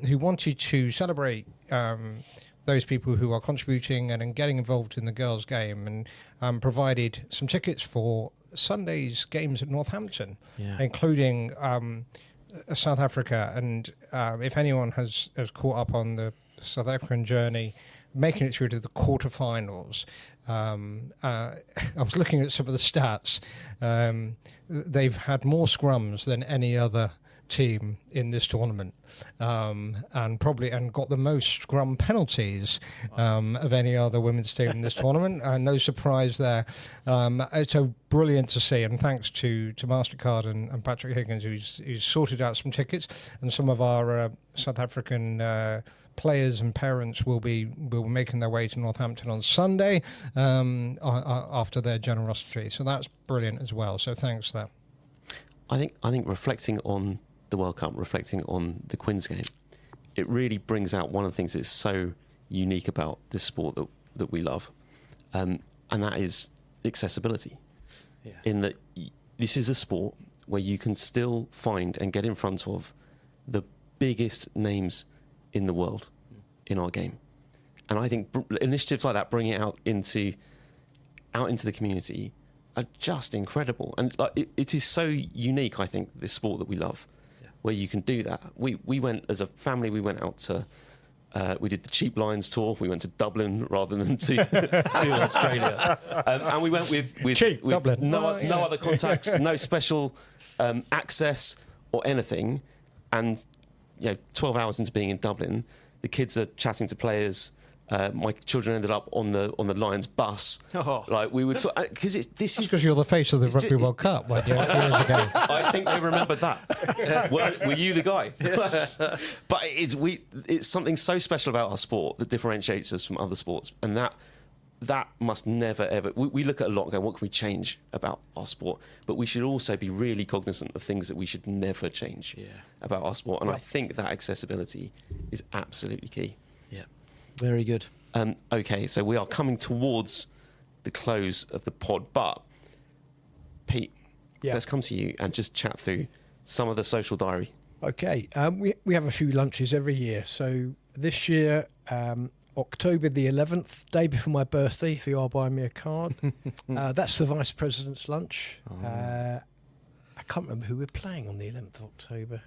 who wanted to celebrate those people who are contributing and getting involved in the girls' game, and provided some tickets for Sunday's games at Northampton, including South Africa. And if anyone has caught up on the South African journey, making it through to the quarterfinals, I was looking at some of the stats. They've had more scrums than any other team in this tournament, and got the most scrum penalties of any other women's team in this tournament, and no surprise there. It's so brilliant to see, and thanks to MasterCard and Patrick Higgins, who's sorted out some tickets, and some of our South African players and parents will be making their way to Northampton on Sunday after their generosity. So that's brilliant as well. So thanks for that. I think reflecting on the World Cup, reflecting on the Quins game, it really brings out one of the things that's so unique about this sport that we love, and that is accessibility. Yeah. In that this is a sport where you can still find and get in front of the biggest names in the world in our game. And I think initiatives like that, bringing it out into the community, are just incredible. And like, it is so unique, I think, this sport that we love, where you can do that. We went, as a family, we went out to, we did the Cheap Lions tour. We went to Dublin rather than to Australia. And we went with Dublin. no other contacts, no special access or anything. And 12 hours into being in Dublin, the kids are chatting to players. My children ended up on the Lions bus. Oh. Like we were, because because you're the face of the Rugby World Cup, weren't you, years ago? I think they remembered that. Were you the guy? But it's something so special about our sport that differentiates us from other sports, and that must never ever. We look at a lot and go, what can we change about our sport? But we should also be really cognizant of things that we should never change about our sport. And I think that accessibility is absolutely key. Yeah, very good. Okay, so we are coming towards the close of the pod, but Pete, let's come to you and just chat through some of the social diary. Okay, we have a few lunches every year. So this year, October the 11th, day before my birthday, if you are buying me a card, that's the Vice President's lunch. I can't remember who we're playing on the 11th of October.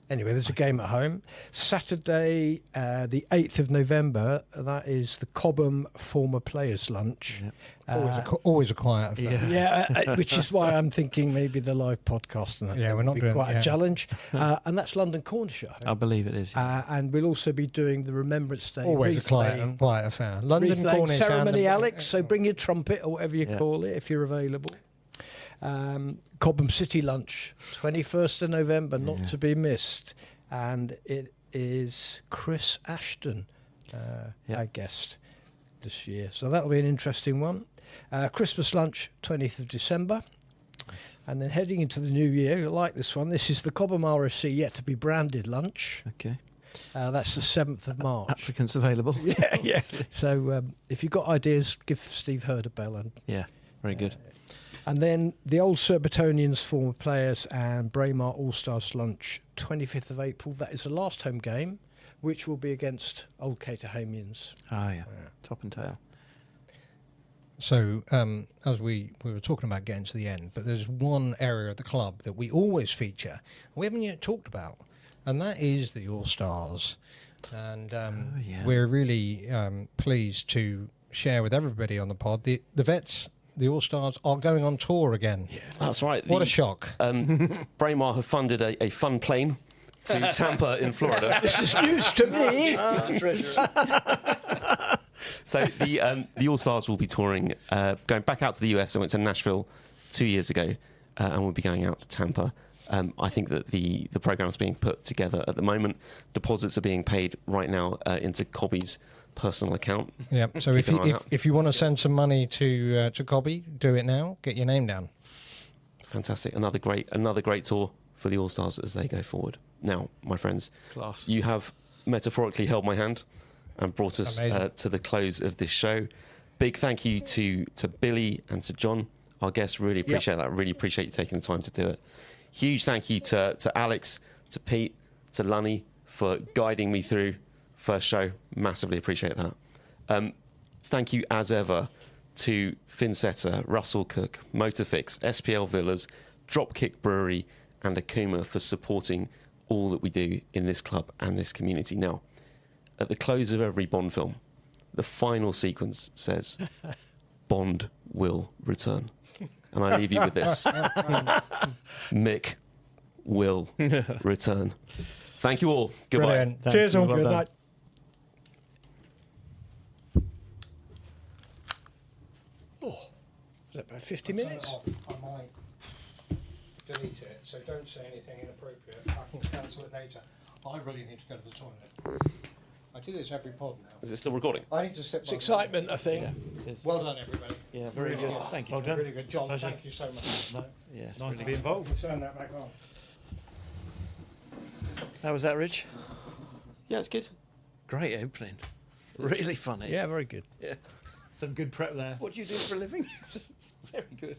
Anyway, there's a game at home. Saturday, the 8th of November, that is the Cobham Former Players' Lunch. Yep. Always a quiet affair. Yeah, which is why I'm thinking maybe the live podcast. And that we're not be doing quite a challenge. And that's London Cornish at home. I believe it is. And we'll also be doing the Remembrance Day. Always a quiet affair. London Cornish ceremony, Alex. So bring your trumpet or whatever you call it if you're available. Cobham City Lunch, 21st of November, not to be missed. And it is Chris Ashton, our guest this year. So that'll be an interesting one. Christmas lunch, 20th of December. Nice. And then heading into the new year, you'll like this one. This is the Cobham RFC yet to be branded lunch. Okay. That's the 7th of March. Applicants available. Yeah. So if you've got ideas, give Steve Hurd a bell. And very good. And then the Old Surbiton's former players and Braemar All-Stars lunch, 25th of April. That is the last home game, which will be against Old Caterhamians. Top and tail. So, as we were talking about getting to the end, but there's one area of the club that we always feature, we haven't yet talked about, and that is the All-Stars. And we're really pleased to share with everybody on the pod, the vets, the All-Stars are going on tour again. Yeah, that's right. What a shock. Braemar have funded a fun plane to Tampa in Florida. This is news to me. So the All-Stars will be touring, going back out to the US. I went to Nashville 2 years ago, and we'll be going out to Tampa. I think that the programme's being put together at the moment. Deposits are being paid right now into Cobby's personal account. Yeah. So if you want to send some money to Cobby, do it now. Get your name down. Fantastic. Another great tour for the All-Stars as they go forward. Now, my friends, class. You have metaphorically held my hand and brought us to the close of this show. Big thank you to Billy and to John, our guests. Really appreciate that. Really appreciate you taking the time to do it. Huge thank you to Alex, to Pete, to Lunny for guiding me through first show. Massively appreciate that. Thank you as ever to Finsetter, Russell Cook, Motorfix, SPL Villas, Dropkick Brewery and Akuma for supporting all that we do in this club and this community. Now, at the close of every Bond film, the final sequence says, Bond will return. And I leave you with this. Mick will return. Thank you all. Goodbye. Brilliant. Cheers all. Good night. Oh, is that about 50 minutes? I might delete it, so don't say anything inappropriate. I can cancel it later. I really need to go to the toilet. I do this every pod now. Is it still recording? I need to sit. It's excitement, I think. Yeah, it is. Well done, everybody. Yeah, very good. Thank you. Well done. Really good, John. Pleasure. Thank you so much. No, Yes, nice to really be involved. Turn that back on. How was that, Rich? Yeah, it's good. Great opening. Really funny. Yeah, very good. Yeah. Some good prep there. What do you do for a living? Very good.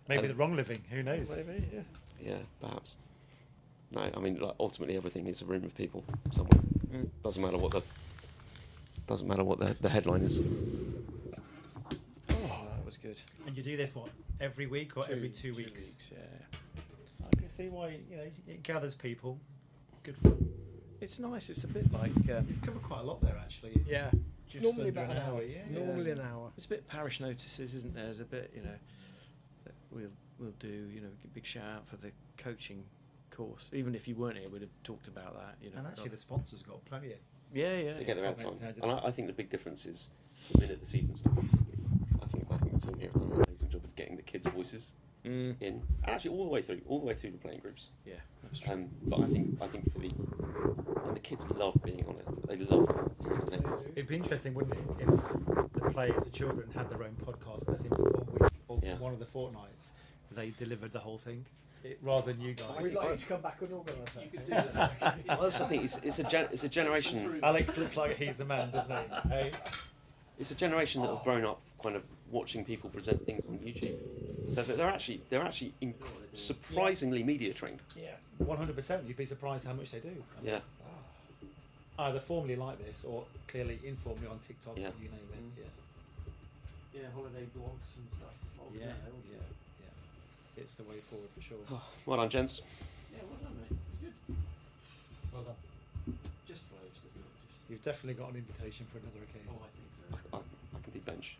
Maybe the wrong living. Who knows? Maybe, yeah. Yeah, perhaps. No, I mean, like, ultimately everything is a room of people somewhere. Doesn't matter what the headline is. Oh, that was good. And you do this what, every week or every 2 weeks? 2 weeks, yeah. I can see why it gathers people. Good fun. It's nice. It's a bit like You've covered quite a lot there actually. Yeah. Just Normally under about an hour. yeah. Normally an hour. It's a bit parish notices, isn't there? There's a bit, that we'll do, a big shout out for the coaching course. Even if you weren't here, we'd have talked about that. And actually, the sponsors got plenty of. Yeah. They get their airtime. comments, And I think the big difference is the minute the season starts. I think the team here have done an amazing job of getting the kids' voices in, and actually all the way through the playing groups. Yeah, that's true. But I think for the kids love being on it. They love it. It'd be interesting, wouldn't it, if the players, the children, had their own podcast. That's in for 1 week or one of the fortnights. They delivered the whole thing, rather than you guys. We'd like you to come back and organise that. I also think it's a generation. Alex looks like he's the man, doesn't he? Hey? It's a generation that have grown up kind of watching people present things on YouTube, so that they're actually surprisingly media trained. Yeah, 100%. You'd be surprised how much they do. Yeah. Either formally like this or clearly informally on TikTok. Yeah. You name it. Yeah, holiday blogs and stuff. Yeah. It's the way forward for sure. Well done, gents. Yeah, well done, mate. It's good. Well done. Just flows, doesn't it? You've definitely got an invitation for another occasion. I think so. I can do bench.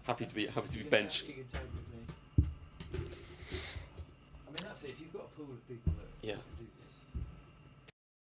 happy to be bench. You can take with me. I mean, that's it. If you've got a pool of people that Yeah. can do this,